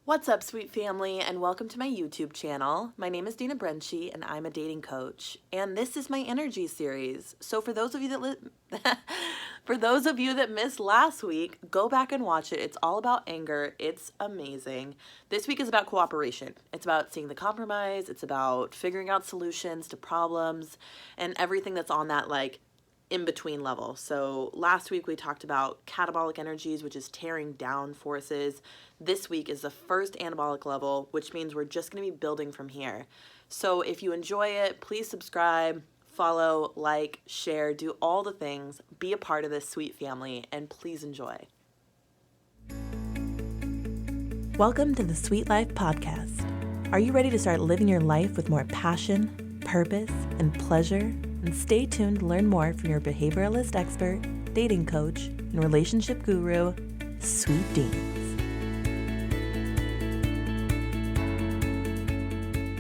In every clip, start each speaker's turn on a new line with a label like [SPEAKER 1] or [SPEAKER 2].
[SPEAKER 1] What's up, sweet family, and welcome to my YouTube channel. My name is Dana Brenchie, and I'm a dating coach, and this is my energy series. So for those of you that missed last week, go back and watch it. It's all about anger. It's amazing. This week is about cooperation. It's about seeing the compromise. It's about figuring out solutions to problems and everything that's on that in-between level. So last week we talked about catabolic energies, which is tearing down forces. This week is the first anabolic level, which means we're just going to be building from here. So if you enjoy it, please subscribe, follow, like, share, do all the things, be a part of this sweet family, and please enjoy. Welcome to the Sweet Life Podcast. Are you ready to start living your life with more passion, purpose, and pleasure? And stay tuned to learn more from your behavioralist expert, dating coach, and relationship guru, Sweet Deans.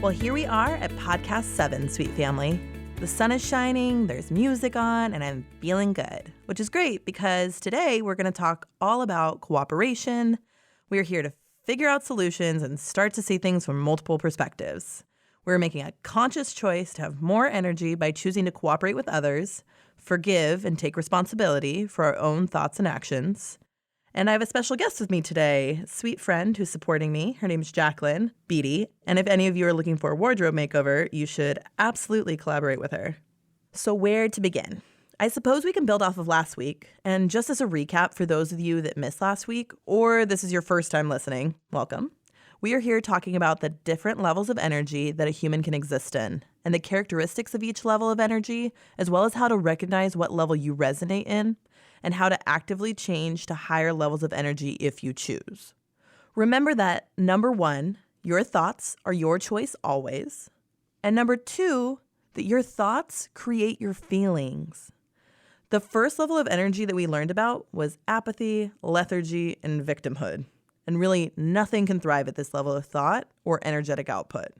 [SPEAKER 1] Well, here we are at Podcast 7, Sweet Family. The sun is shining, there's music on, and I'm feeling good, which is great because today we're going to talk all about cooperation. We're here to figure out solutions and start to see things from multiple perspectives. We're making a conscious choice to have more energy by choosing to cooperate with others, forgive and take responsibility for our own thoughts and actions. And I have a special guest with me today, a sweet friend who's supporting me. Her name is Jacqueline Beatty. And if any of you are looking for a wardrobe makeover, you should absolutely collaborate with her. So where to begin? I suppose we can build off of last week. And just as a recap for those of you that missed last week, or this is your first time listening, welcome. We are here talking about the different levels of energy that a human can exist in, and the characteristics of each level of energy, as well as how to recognize what level you resonate in, and how to actively change to higher levels of energy if you choose. Remember that, number one, your thoughts are your choice always, and number two, that your thoughts create your feelings. The first level of energy that we learned about was apathy, lethargy, and victimhood. And really, nothing can thrive at this level of thought or energetic output.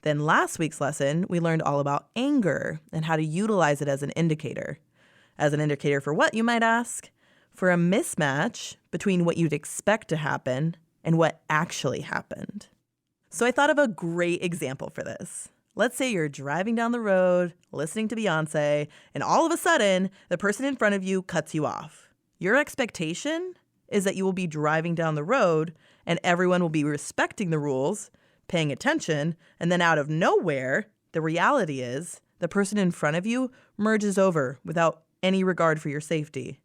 [SPEAKER 1] Then last week's lesson, we learned all about anger and how to utilize it as an indicator. As an indicator for what, you might ask? For a mismatch between what you'd expect to happen and what actually happened. So I thought of a great example for this. Let's say you're driving down the road, listening to Beyonce, and all of a sudden, the person in front of you cuts you off. Your expectation is that you will be driving down the road and everyone will be respecting the rules, paying attention, and then out of nowhere, the reality is the person in front of you merges over without any regard for your safety.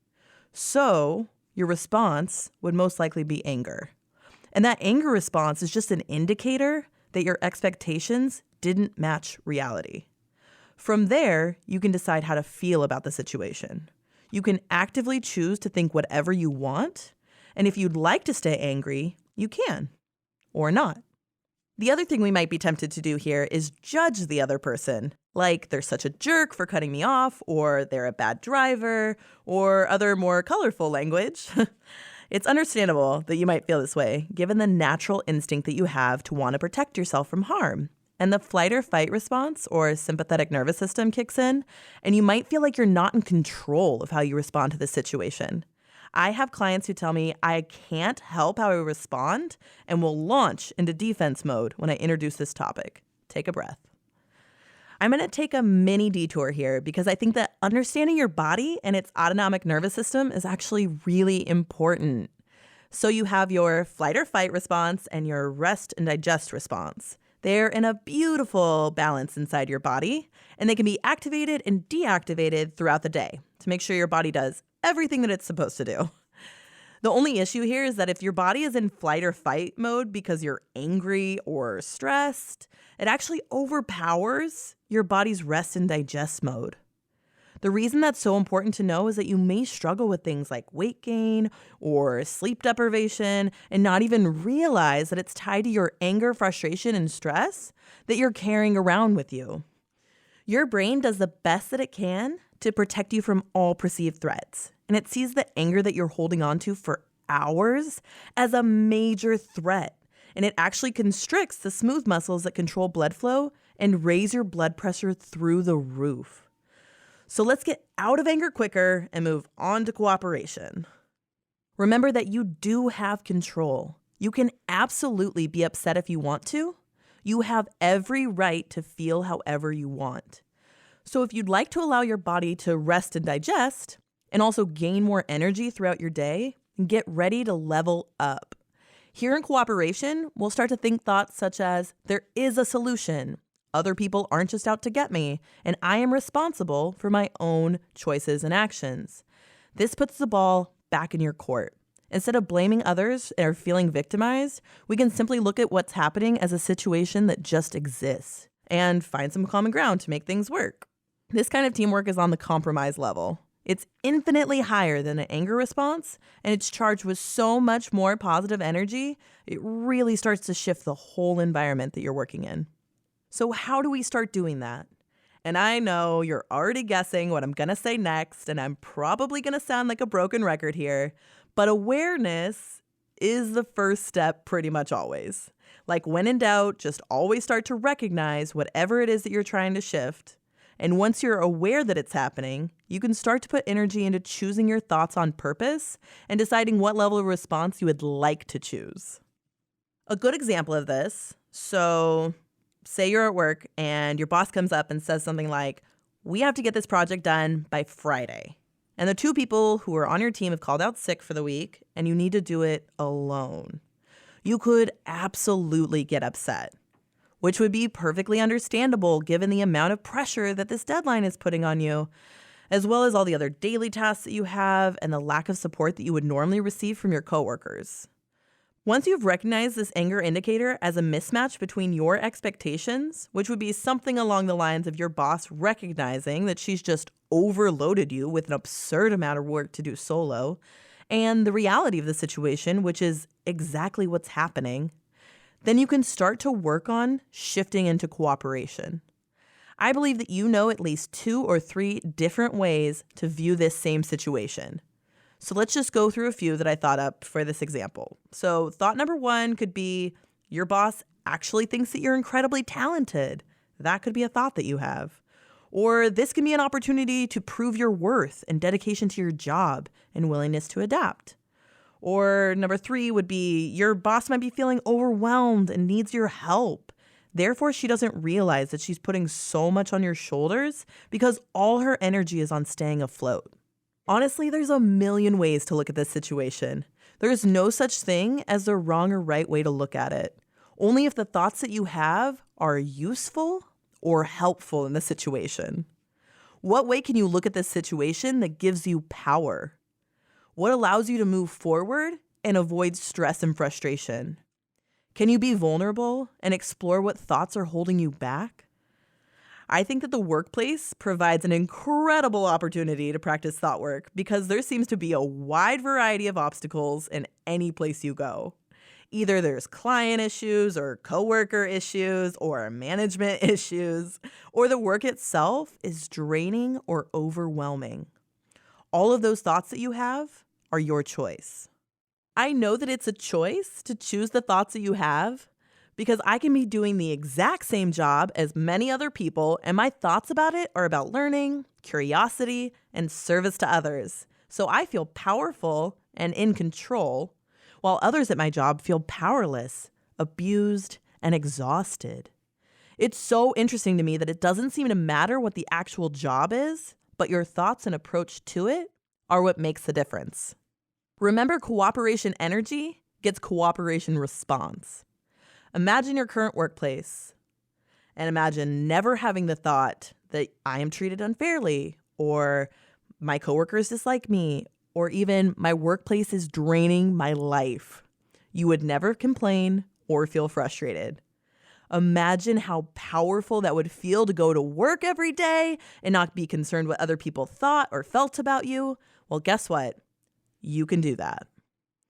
[SPEAKER 1] So your response would most likely be anger. And that anger response is just an indicator that your expectations didn't match reality. From there, you can decide how to feel about the situation. You can actively choose to think whatever you want. And if you'd like to stay angry, you can, or not. The other thing we might be tempted to do here is judge the other person, like they're such a jerk for cutting me off, or they're a bad driver, or other more colorful language. It's understandable that you might feel this way, given the natural instinct that you have to want to protect yourself from harm. And the flight or fight response, or sympathetic nervous system, kicks in, and you might feel like you're not in control of how you respond to this situation. I have clients who tell me I can't help how I respond and will launch into defense mode when I introduce this topic. Take a breath. I'm going to take a mini detour here because I think that understanding your body and its autonomic nervous system is actually really important. So you have your flight or fight response and your rest and digest response. They're in a beautiful balance inside your body, and they can be activated and deactivated throughout the day to make sure your body does everything that it's supposed to do. The only issue here is that if your body is in flight or fight mode because you're angry or stressed, it actually overpowers your body's rest and digest mode. The reason that's so important to know is that you may struggle with things like weight gain or sleep deprivation and not even realize that it's tied to your anger, frustration, and stress that you're carrying around with you. Your brain does the best that it can to protect you from all perceived threats, and it sees the anger that you're holding on to for hours as a major threat, and it actually constricts the smooth muscles that control blood flow and raise your blood pressure through the roof. So let's get out of anger quicker and move on to cooperation. Remember that you do have control. You can absolutely be upset if you want to. You have every right to feel however you want. So if you'd like to allow your body to rest and digest, and also gain more energy throughout your day, get ready to level up. Here in Cooperation, we'll start to think thoughts such as, there is a solution. Other people aren't just out to get me, and I am responsible for my own choices and actions. This puts the ball back in your court. Instead of blaming others or feeling victimized, we can simply look at what's happening as a situation that just exists and find some common ground to make things work. This kind of teamwork is on the compromise level. It's infinitely higher than an anger response, and it's charged with so much more positive energy, it really starts to shift the whole environment that you're working in. So how do we start doing that? And I know you're already guessing what I'm going to say next, and I'm probably going to sound like a broken record here, but awareness is the first step pretty much always. Like when in doubt, just always start to recognize whatever it is that you're trying to shift. And once you're aware that it's happening, you can start to put energy into choosing your thoughts on purpose and deciding what level of response you would like to choose. A good example of this, so say you're at work and your boss comes up and says something like, we have to get this project done by Friday. And the two people who are on your team have called out sick for the week and you need to do it alone. You could absolutely get upset, which would be perfectly understandable given the amount of pressure that this deadline is putting on you, as well as all the other daily tasks that you have and the lack of support that you would normally receive from your coworkers. Once you've recognized this anger indicator as a mismatch between your expectations, which would be something along the lines of your boss recognizing that she's just overloaded you with an absurd amount of work to do solo, and the reality of the situation, which is exactly what's happening, then you can start to work on shifting into cooperation. I believe that you know at least 2 or 3 different ways to view this same situation. So let's just go through a few that I thought up for this example. So thought number 1 could be your boss actually thinks that you're incredibly talented. That could be a thought that you have. Or this can be an opportunity to prove your worth and dedication to your job and willingness to adapt. Or number 3 would be your boss might be feeling overwhelmed and needs your help. Therefore, she doesn't realize that she's putting so much on your shoulders because all her energy is on staying afloat. Honestly, there's a million ways to look at this situation. There's no such thing as the wrong or right way to look at it. Only if the thoughts that you have are useful or helpful in the situation. What way can you look at this situation that gives you power? What allows you to move forward and avoid stress and frustration? Can you be vulnerable and explore what thoughts are holding you back? I think that the workplace provides an incredible opportunity to practice thought work because there seems to be a wide variety of obstacles in any place you go. Either there's client issues or coworker issues or management issues, or the work itself is draining or overwhelming. All of those thoughts that you have are your choice. I know that it's a choice to choose the thoughts that you have because I can be doing the exact same job as many other people, and my thoughts about it are about learning, curiosity, and service to others. So I feel powerful and in control, while others at my job feel powerless, abused, and exhausted. It's so interesting to me that it doesn't seem to matter what the actual job is, but your thoughts and approach to it are what makes the difference. Remember, cooperation energy gets cooperation response. Imagine your current workplace and imagine never having the thought that I am treated unfairly or my coworkers dislike me or even my workplace is draining my life. You would never complain or feel frustrated. Imagine how powerful that would feel to go to work every day and not be concerned what other people thought or felt about you. Well, guess what? You can do that.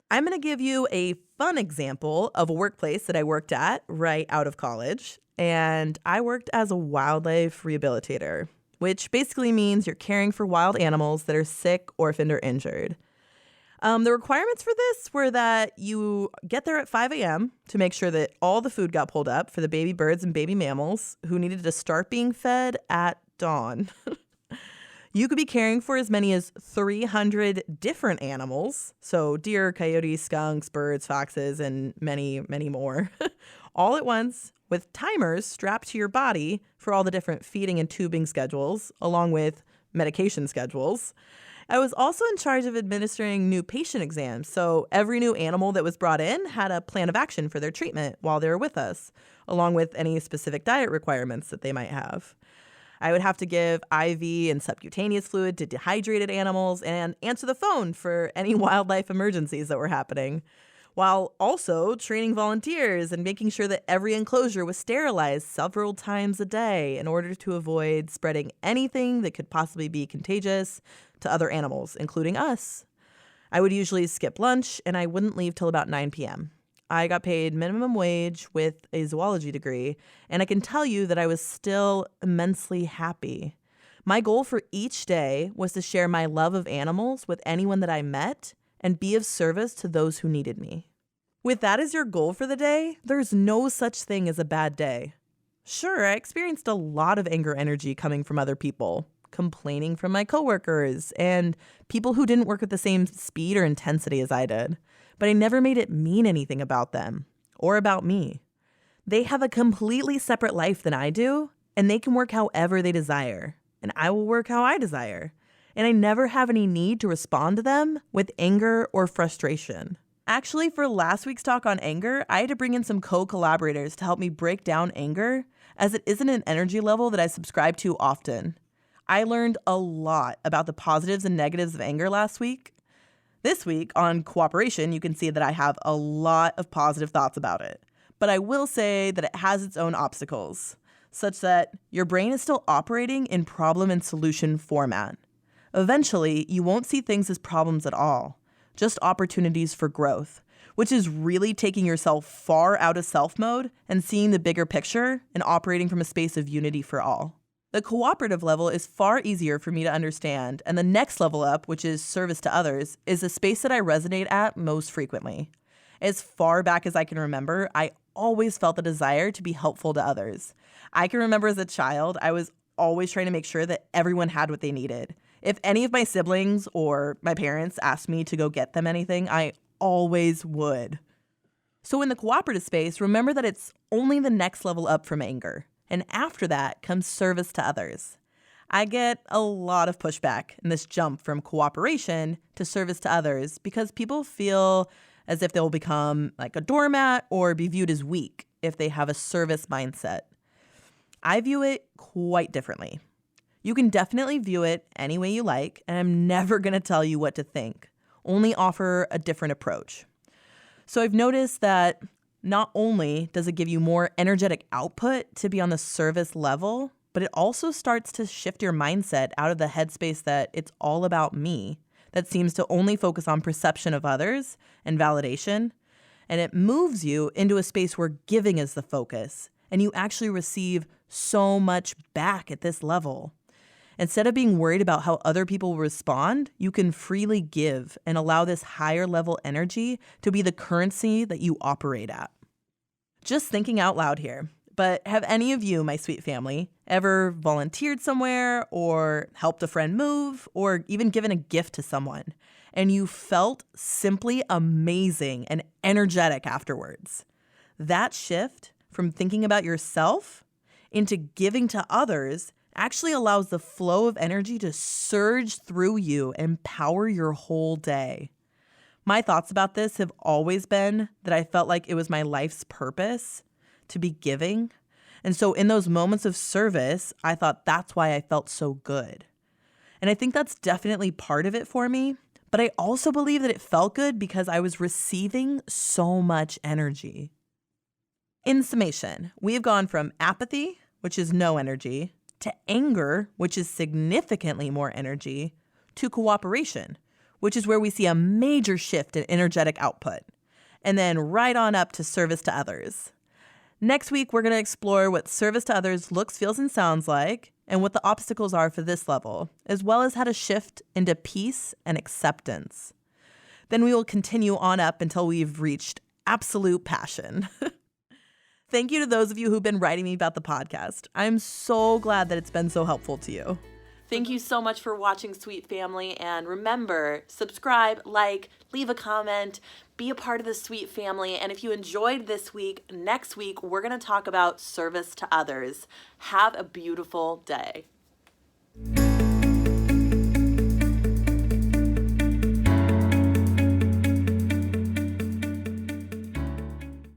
[SPEAKER 1] I'm going to give you a fun example of a workplace that I worked at right out of college. And I worked as a wildlife rehabilitator, which basically means you're caring for wild animals that are sick, orphaned, or injured. The requirements for this were that you get there at 5 a.m. to make sure that all the food got pulled up for the baby birds and baby mammals who needed to start being fed at dawn. You could be caring for as many as 300 different animals, so deer, coyotes, skunks, birds, foxes, and many, many more, all at once with timers strapped to your body for all the different feeding and tubing schedules, along with medication schedules. I was also in charge of administering new patient exams, so every new animal that was brought in had a plan of action for their treatment while they were with us, along with any specific diet requirements that they might have. I would have to give IV and subcutaneous fluid to dehydrated animals and answer the phone for any wildlife emergencies that were happening, while also training volunteers and making sure that every enclosure was sterilized several times a day in order to avoid spreading anything that could possibly be contagious to other animals, including us. I would usually skip lunch and I wouldn't leave till about 9 p.m. I got paid minimum wage with a zoology degree, and I can tell you that I was still immensely happy. My goal for each day was to share my love of animals with anyone that I met and be of service to those who needed me. With that as your goal for the day, there's no such thing as a bad day. Sure, I experienced a lot of anger energy coming from other people, complaining from my coworkers, and people who didn't work at the same speed or intensity as I did. But I never made it mean anything about them or about me. They have a completely separate life than I do, and they can work however they desire, and I will work how I desire. And I never have any need to respond to them with anger or frustration. Actually, for last week's talk on anger, I had to bring in some co-collaborators to help me break down anger, as it isn't an energy level that I subscribe to often. I learned a lot about the positives and negatives of anger last week. This week on cooperation, you can see that I have a lot of positive thoughts about it. But I will say that it has its own obstacles, such that your brain is still operating in problem and solution format. Eventually, you won't see things as problems at all, just opportunities for growth, which is really taking yourself far out of self mode and seeing the bigger picture and operating from a space of unity for all. The cooperative level is far easier for me to understand, and the next level up, which is service to others, is a space that I resonate at most frequently. As far back as I can remember, I always felt the desire to be helpful to others. I can remember as a child, I was always trying to make sure that everyone had what they needed. If any of my siblings or my parents asked me to go get them anything, I always would. So in the cooperative space, remember that it's only the next level up from anger. And after that comes service to others. I get a lot of pushback in this jump from cooperation to service to others because people feel as if they'll become like a doormat or be viewed as weak if they have a service mindset. I view it quite differently. You can definitely view it any way you like, and I'm never going to tell you what to think, only offer a different approach. So I've noticed that not only does it give you more energetic output to be on the service level, but it also starts to shift your mindset out of the headspace that it's all about me, that seems to only focus on perception of others and validation. And it moves you into a space where giving is the focus, and you actually receive so much back at this level. Instead of being worried about how other people will respond, you can freely give and allow this higher level energy to be the currency that you operate at. Just thinking out loud here, but have any of you, my sweet family, ever volunteered somewhere or helped a friend move or even given a gift to someone, and you felt simply amazing and energetic afterwards? That shift from thinking about yourself into giving to others actually allows the flow of energy to surge through you and power your whole day. My thoughts about this have always been that I felt like it was my life's purpose to be giving. And so in those moments of service, I thought that's why I felt so good. And I think that's definitely part of it for me. But I also believe that it felt good because I was receiving so much energy. In summation, we've gone from apathy, which is no energy, to anger, which is significantly more energy, to cooperation, which is where we see a major shift in energetic output, and then right on up to service to others. Next week, we're going to explore what service to others looks, feels, and sounds like, and what the obstacles are for this level, as well as how to shift into peace and acceptance. Then we will continue on up until we've reached absolute passion. Thank you to those of you who've been writing me about the podcast. I'm so glad that it's been so helpful to you. Thank you so much for watching, Sweet Family. And remember, subscribe, like, leave a comment, be a part of the Sweet Family. And if you enjoyed this week, next week, we're going to talk about service to others. Have a beautiful day.